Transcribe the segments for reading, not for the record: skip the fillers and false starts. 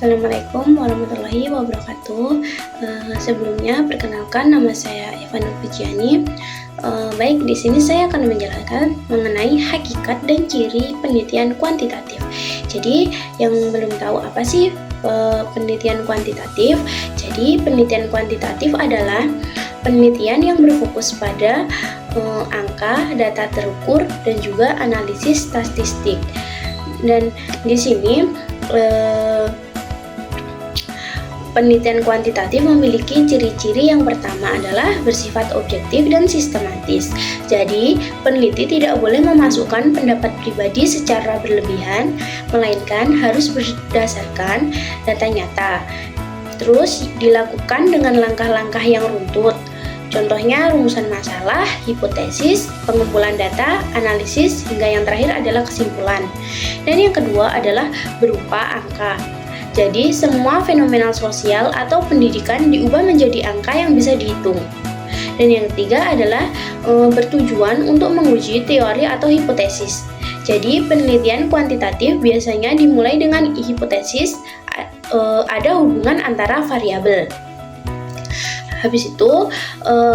Assalamualaikum warahmatullahi wabarakatuh. Sebelumnya perkenalkan, nama saya Eva Nur Pujiani. Baik, di sini saya akan menjelaskan mengenai hakikat dan ciri penelitian kuantitatif. Jadi, yang belum tahu apa sih penelitian kuantitatif? Jadi, penelitian kuantitatif adalah penelitian yang berfokus pada angka, data terukur, dan juga analisis statistik. Dan di sini penelitian kuantitatif memiliki ciri-ciri yang pertama adalah bersifat objektif dan sistematis. Jadi, peneliti tidak boleh memasukkan pendapat pribadi secara berlebihan, melainkan harus berdasarkan data nyata. Terus, dilakukan dengan langkah-langkah yang runtut. Contohnya rumusan masalah, hipotesis, pengumpulan data, analisis, hingga yang terakhir adalah kesimpulan. Dan yang kedua adalah berupa angka. Jadi, semua fenomena sosial atau pendidikan diubah menjadi angka yang bisa dihitung. Dan yang ketiga adalah bertujuan untuk menguji teori atau hipotesis. Jadi, penelitian kuantitatif biasanya dimulai dengan hipotesis ada hubungan antara variabel. Habis itu,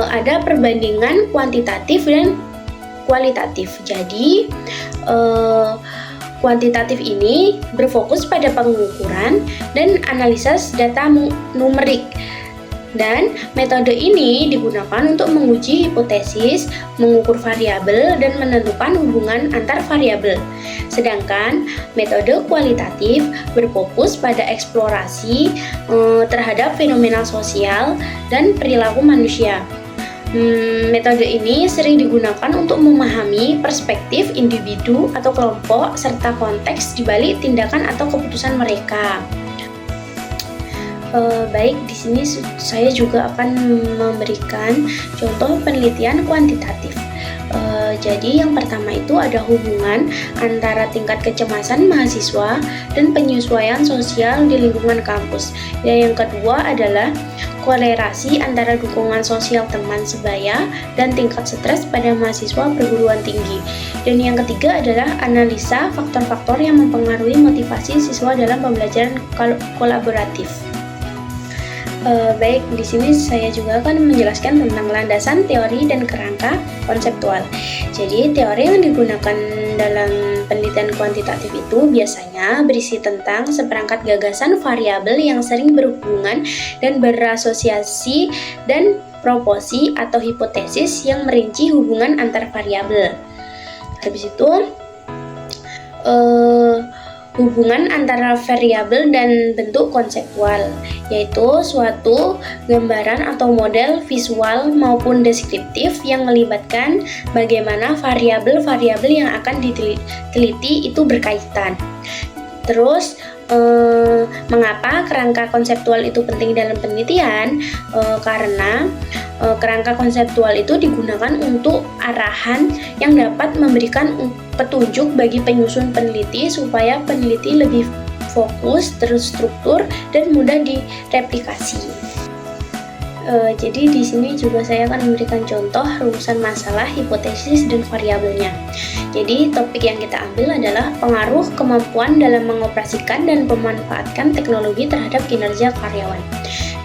ada perbandingan kuantitatif dan kualitatif. Jadi, kuantitatif ini berfokus pada pengukuran dan analisis data numerik. Dan metode ini digunakan untuk menguji hipotesis, mengukur variabel, dan menentukan hubungan antar variabel. Sedangkan metode kualitatif berfokus pada eksplorasi terhadap fenomena sosial dan perilaku manusia. Metode ini sering digunakan untuk memahami perspektif individu atau kelompok serta konteks di balik tindakan atau keputusan mereka. Baik, di sini saya juga akan memberikan contoh penelitian kuantitatif. Jadi yang pertama itu ada hubungan antara tingkat kecemasan mahasiswa dan penyesuaian sosial di lingkungan kampus. Dan yang kedua adalah kolerasi antara dukungan sosial teman sebaya dan tingkat stres pada mahasiswa perguruan tinggi. Dan yang ketiga adalah analisa faktor-faktor yang mempengaruhi motivasi siswa dalam pembelajaran kolaboratif. Baik, di sini saya juga akan menjelaskan tentang landasan teori dan kerangka konseptual. Jadi, teori yang digunakan dalam penelitian kuantitatif itu biasanya berisi tentang seperangkat gagasan variabel yang sering berhubungan dan berasosiasi dan proporsi atau hipotesis yang merinci hubungan antar variabel. Habis itu, hubungan antara variabel dan bentuk konseptual, yaitu suatu gambaran atau model visual maupun deskriptif yang melibatkan bagaimana variabel-variabel yang akan diteliti itu berkaitan. Terus, mengapa kerangka konseptual itu penting dalam penelitian? Karena kerangka konseptual itu digunakan untuk arahan yang dapat memberikan petunjuk bagi penyusun peneliti supaya peneliti lebih fokus, terstruktur, dan mudah direplikasi. Jadi di sini juga saya akan memberikan contoh rumusan masalah, hipotesis, dan variabelnya. Jadi topik yang kita ambil adalah pengaruh kemampuan dalam mengoperasikan dan memanfaatkan teknologi terhadap kinerja karyawan.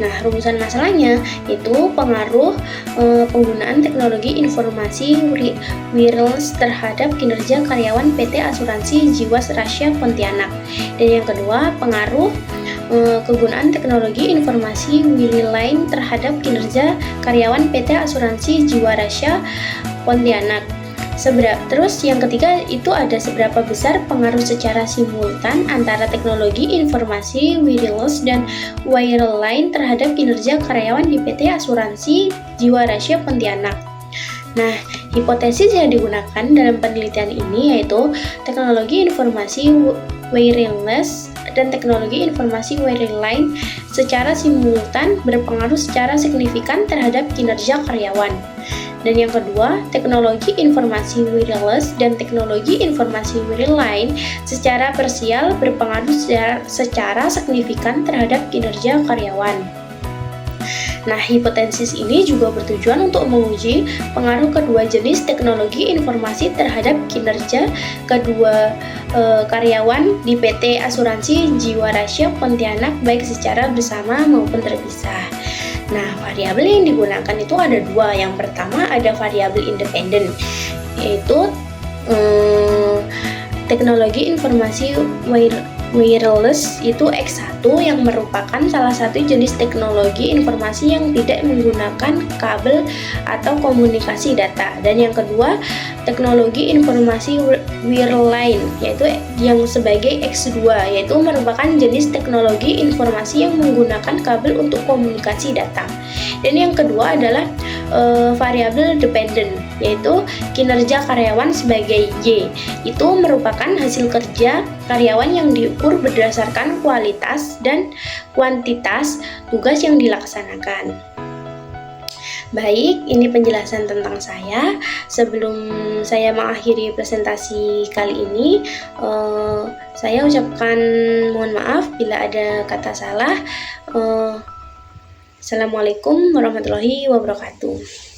Nah, rumusan masalahnya itu pengaruh penggunaan teknologi informasi wireless terhadap kinerja karyawan PT Asuransi Jiwasraya Pontianak. Dan yang kedua, pengaruh kegunaan teknologi informasi wireline terhadap kinerja karyawan PT Asuransi Jiwasraya Pontianak. Terus yang ketiga itu ada seberapa besar pengaruh secara simultan antara teknologi informasi wireless dan wireline terhadap kinerja karyawan di PT Asuransi Jiwasraya Pontianak. Nah, hipotesis yang digunakan dalam penelitian ini yaitu teknologi informasi wireless dan teknologi informasi wireline secara simultan berpengaruh secara signifikan terhadap kinerja karyawan. Dan yang kedua, teknologi informasi wireless dan teknologi informasi wireline secara parsial berpengaruh secara signifikan terhadap kinerja karyawan. Nah, hipotesis ini juga bertujuan untuk menguji pengaruh kedua jenis teknologi informasi terhadap kinerja kedua karyawan di PT Asuransi Jiwarasya Pontianak baik secara bersama maupun terpisah. Nah, variabel yang digunakan itu ada dua. Yang pertama ada variabel independen, yaitu teknologi informasi wireless itu X1 yang merupakan salah satu jenis teknologi informasi yang tidak menggunakan kabel atau komunikasi data. Dan yang kedua, teknologi informasi wireline yaitu yang sebagai X2 yaitu merupakan jenis teknologi informasi yang menggunakan kabel untuk komunikasi data. Dan yang kedua adalah variabel dependent yaitu kinerja karyawan sebagai Y. Itu merupakan hasil kerja karyawan yang diukur berdasarkan kualitas dan kuantitas tugas yang dilaksanakan. Baik, ini penjelasan tentang saya. Sebelum saya mengakhiri presentasi kali ini, saya ucapkan mohon maaf bila ada kata salah. Assalamualaikum warahmatullahi wabarakatuh.